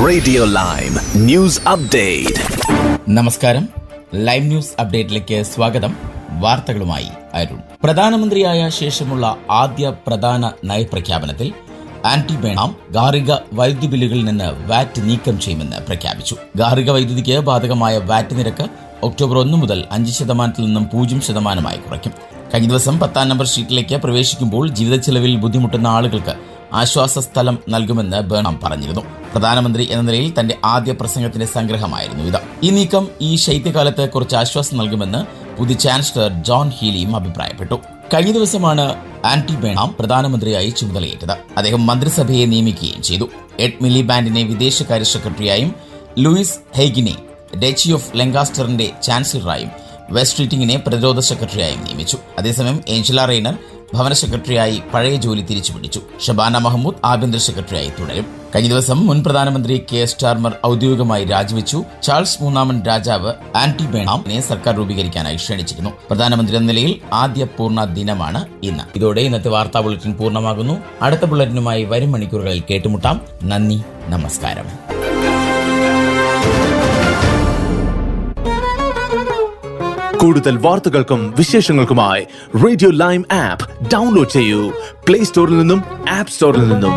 Radio lime news update. നമസ്കാരം, live news അപ്ഡേറ്റിലേക്ക് സ്വാഗതം. വാർത്തകളുമായി അരുൺ. പ്രധാനമന്ത്രിയായ ശേഷമുള്ള ആദ്യ പ്രധാന നയപ്രഖ്യാപനത്തിൽ ആന്റി ബേണാം ഗാർഹിക വൈദ്യുതി ബില്ലുകളിൽ നിന്ന് വാറ്റ് നീക്കം ചെയ്യുമെന്ന് പ്രഖ്യാപിച്ചു. ഗാർഹിക വൈദ്യുതിക്ക് ബാധകമായ വാറ്റ് നിരക്ക് ഒക്ടോബർ 1 മുതൽ 5% നിന്നും 0% കുറയ്ക്കും. കഴിഞ്ഞ ദിവസം 10-ാം നമ്പർ ഷീറ്റിലേക്ക് പ്രവേശിക്കുമ്പോൾ ജീവിത ചെലവിൽ ബുദ്ധിമുട്ടുന്ന ആളുകൾക്ക് ആശ്വാസ സ്ഥലം നൽകുമെന്ന് ബേണാം പറഞ്ഞിരുന്നു. പ്രധാനമന്ത്രി എന്ന നിലയിൽ തന്റെ ആദ്യ പ്രസംഗത്തിന്റെ സംഗ്രഹമായിരുന്നു ഇത്. ഈ നീക്കം ഈ ശൈത്യകാലത്ത് കുറച്ച് ആശ്വാസം നൽകുമെന്ന് പുതിയ ചാൻസലർ ജോൺ ഹീലിയും അഭിപ്രായപ്പെട്ടു. കഴിഞ്ഞ ദിവസമാണ് ആന്റി ബേണാം പ്രധാനമന്ത്രിയായി ചുമതലയേറ്റത്. അദ്ദേഹം മന്ത്രിസഭയെ നിയമിക്കുകയും ചെയ്തു. എഡ് മിലിബാൻഡിനെ വിദേശകാര്യ സെക്രട്ടറിയായും ലൂയിസ് ഹെയ്ഗിനെ ഡച്ചി ഓഫ് ലങ്കാസ്റ്ററിന്റെ ചാൻസലറായും വെസ്റ്റ് റീറ്റിംഗിനെ പ്രതിരോധ സെക്രട്ടറിയായും നിയമിച്ചു. അതേസമയം ഏഞ്ചല റെയ്നർ ഭവന സെക്രട്ടറിയായി പഴയ ജോലി തിരിച്ചുപിടിച്ചു. ഷബാന മഹമ്മൂദ് ആഭ്യന്തര സെക്രട്ടറിയായി തുടരും. കഴിഞ്ഞ ദിവസം മുൻ പ്രധാനമന്ത്രി കെയർ സ്റ്റാർമർ ഔദ്യോഗികമായി രാജിവെച്ചു. ചാൾസ് മൂന്നാമൻ രാജാവ് ആന്റി ബേണാമിനെ സർക്കാർ രൂപീകരിക്കാനായി ക്ഷണിച്ചിരുന്നു. പ്രധാനമന്ത്രി എന്ന നിലയിൽ ആദ്യ പൂർണ്ണ ദിനമാണ് ഇന്ന്. ഇതോടെ ഇന്നത്തെ വാർത്താ ബുള്ളറ്റിൻ പൂർണ്ണമാകുന്നു. അടുത്ത ബുള്ളറ്റിനുമായി വരും മണിക്കൂറുകളിൽ കേട്ടുമുട്ടാം. നന്ദി, നമസ്കാരം. കൂടുതൽ വാർത്തകൾക്കും വിശേഷങ്ങൾക്കുമായി റേഡിയോ ലൈം ആപ്പ് ഡൗൺലോഡ് ചെയ്യൂ. പ്ലേ സ്റ്റോറിൽ നിന്നും ആപ്പ് സ്റ്റോറിൽ നിന്നും.